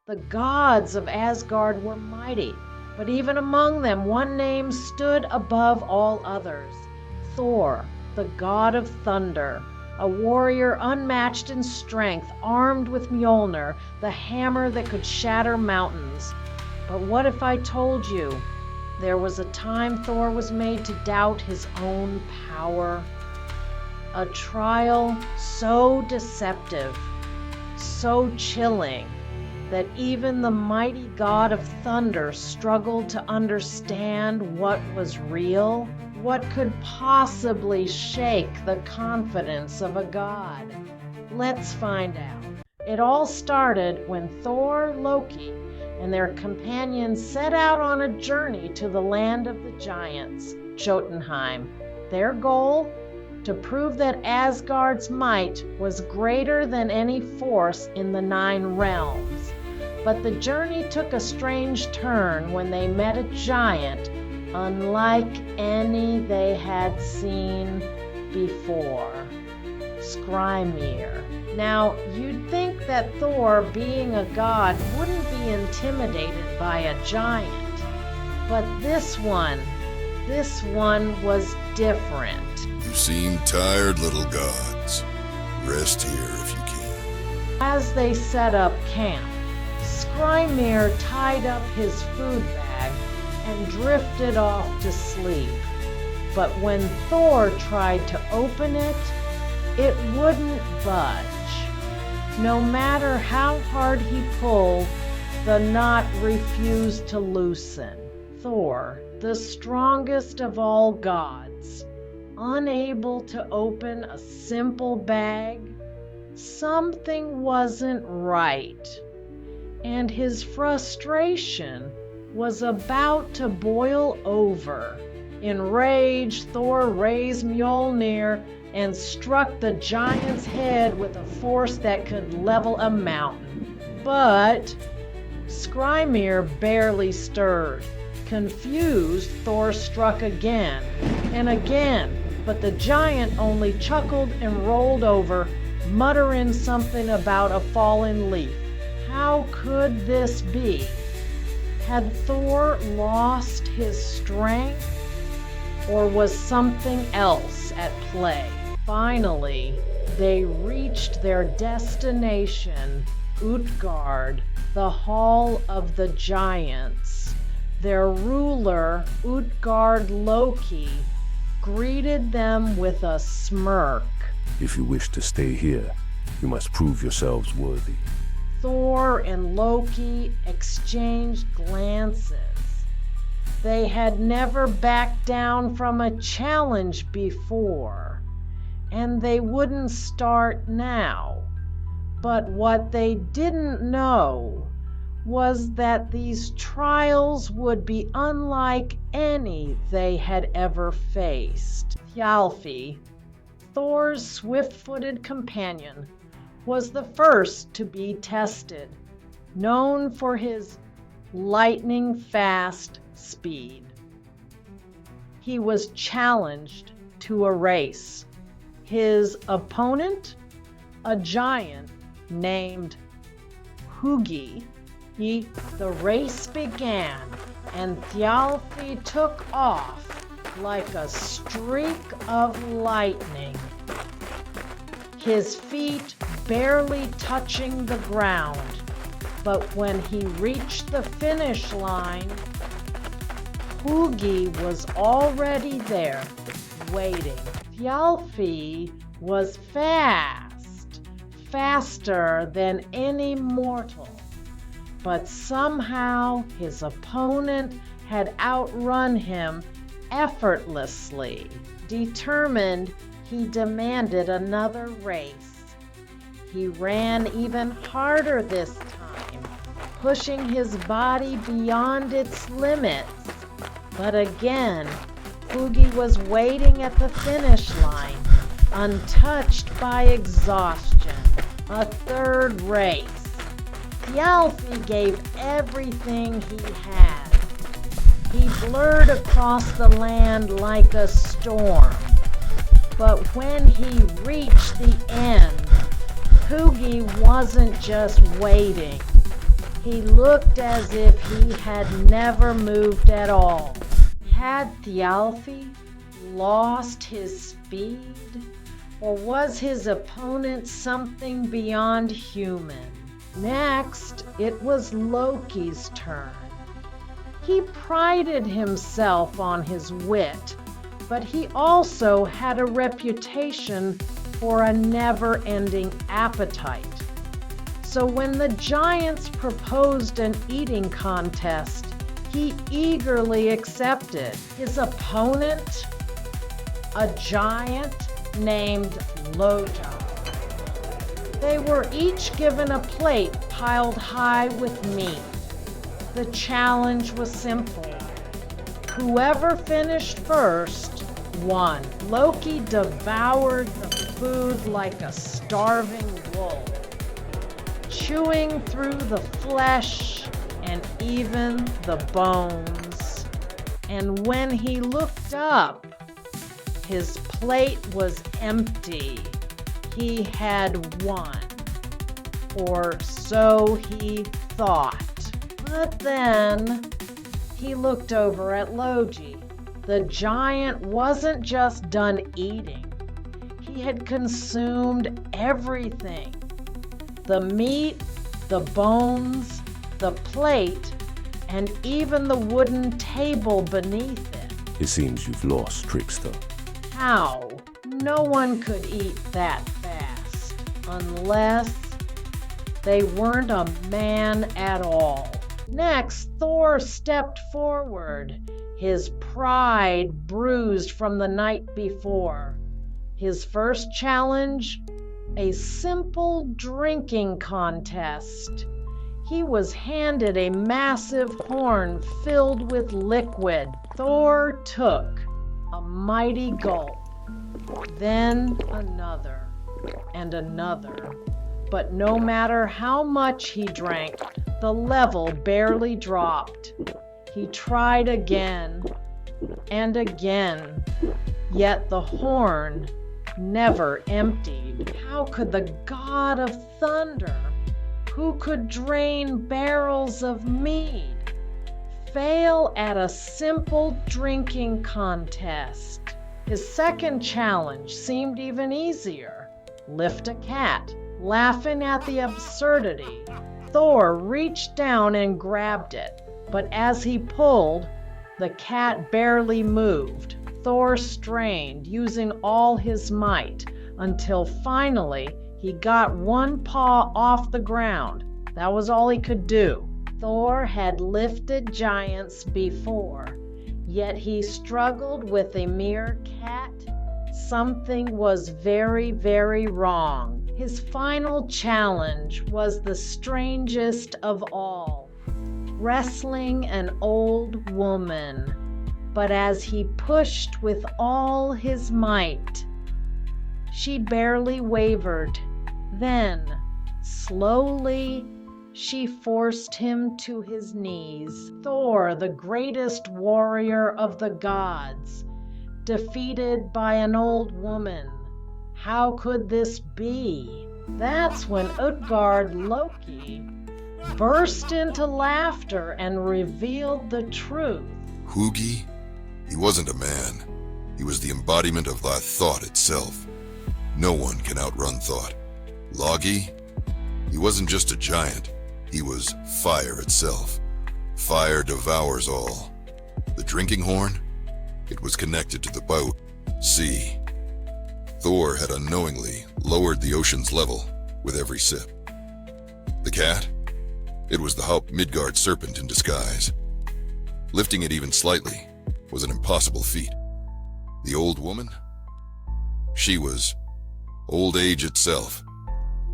The gods of Asgard were mighty, but even among them one name stood above all others: Thor, the god of thunder, a warrior unmatched in strength, armed with Mjolnir, the hammer that could shatter mountains. But what if I told you there was a time Thor was made to doubt his own power? A trial so deceptive, so chilling, that even the mighty god of thunder struggled to understand what was real, what could possibly shake the confidence of a god. Let's find out. It all started when Thor, Loki, and their companions set out on a journey to the land of the giants, Jotunheim. Their goal? To prove that Asgard's might was greater than any force in the 9 realms. But the journey took a strange turn when they met a giant unlike any they had seen before. Skrymir. Now, you'd think that Thor, being a god, wouldn't be intimidated by a giant. But this one was different. You seem tired, little gods. Rest here if you can. As they set up camp, Skrymir tied up his food bag and drifted off to sleep. But when Thor tried to open it, it wouldn't budge. No matter how hard he pulled, the knot refused to loosen. Thor, the strongest of all gods, unable to open a simple bag, something wasn't right. And his frustration was about to boil over. Enraged, Thor raised Mjolnir and struck the giant's head with a force that could level a mountain. But Skrymir barely stirred. Confused, Thor struck again and again, but the giant only chuckled and rolled over, muttering something about a fallen leaf. How could this be? Had Thor lost his strength? Or was something else at play? Finally, they reached their destination, Utgard, the Hall of the Giants. Their ruler, Utgard-Loki, greeted them with a smirk. If you wish to stay here, you must prove yourselves worthy. Thor and Loki exchanged glances. They had never backed down from a challenge before, and they wouldn't start now. But what they didn't know was that these trials would be unlike any they had ever faced. Thjalfi, Thor's swift-footed companion, was the first to be tested, known for his lightning-fast speed. He was challenged to a race. His opponent, a giant named Hugi. The race began, and Thjalfi took off like a streak of lightning, his feet barely touching the ground. But when he reached the finish line, Hugi was already there, waiting. Thjalfi was fast, faster than any mortal. But somehow his opponent had outrun him effortlessly. Determined, he demanded another race. He ran even harder this time, pushing his body beyond its limits. But again, Hugi was waiting at the finish line, untouched by exhaustion. A third race. Thjalfi gave everything he had. He blurred across the land like a storm. But when he reached the end, Hugi wasn't just waiting. He looked as if he had never moved at all. Had Thjalfi lost his speed? Or was his opponent something beyond human? Next, it was Loki's turn. He prided himself on his wit, but he also had a reputation for a never-ending appetite. So when the giants proposed an eating contest, he eagerly accepted. His opponent, a giant named Logi. They were each given a plate piled high with meat. The challenge was simple. Whoever finished first won. Loki devoured the food like a starving wolf, chewing through the flesh and even the bones. And when he looked up, his plate was empty. He had won, or so he thought. But then he looked over at Logi. The giant wasn't just done eating. He had consumed everything. The meat, the bones, the plate, and even the wooden table beneath it. It seems you've lost, trickster. How? No one could eat that fast, unless they weren't a man at all. Next, Thor stepped forward, his pride bruised from the night before. His first challenge, a simple drinking contest. He was handed a massive horn filled with liquid. Thor took a mighty gulp, then another and another. But no matter how much he drank, the level barely dropped. He tried again and again, yet the horn never emptied. How could the god of thunder, who could drain barrels of mead, fail at a simple drinking contest? His second challenge seemed even easier. Lift a cat. Laughing at the absurdity, Thor reached down and grabbed it, but as he pulled, the cat barely moved. Thor strained, using all his might, until finally he got one paw off the ground. That was all he could do. Thor had lifted giants before, yet he struggled with a mere cat. Something was very, very wrong. His final challenge was the strangest of all, wrestling an old woman. But as he pushed with all his might, she barely wavered. Then, slowly, she forced him to his knees. Thor, the greatest warrior of the gods, defeated by an old woman. How could this be? That's when Utgard-Loki burst into laughter and revealed the truth. Hugi? He wasn't a man. He was the embodiment of that thought itself. No one can outrun thought. Logi? He wasn't just a giant. He was fire itself. Fire devours all. The drinking horn? It was connected to the boat. Sea. Thor had unknowingly lowered the ocean's level with every sip. The cat? It was the Haupt Midgard serpent in disguise. Lifting it even slightly was an impossible feat. The old woman? She was old age itself.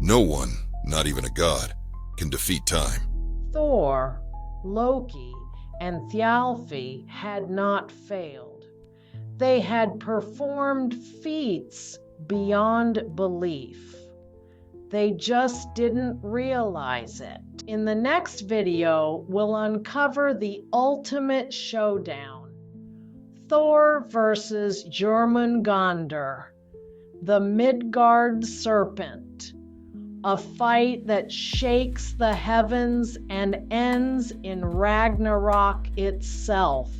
No one, not even a god, can defeat time. Thor, Loki, and Thjalfi had not failed. They had performed feats beyond belief. They just didn't realize it. In the next video, we'll uncover the ultimate showdown. Thor versus Jormungandr, the Midgard serpent. a fight that shakes the heavens and ends in Ragnarok itself.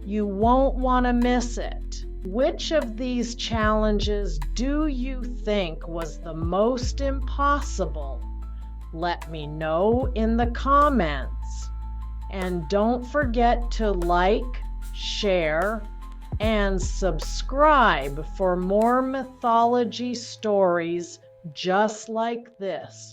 You won't want to miss it. Which of these challenges do you think was the most impossible? Let me know in the comments. And don't forget to like, share, and subscribe for more mythology stories just like this.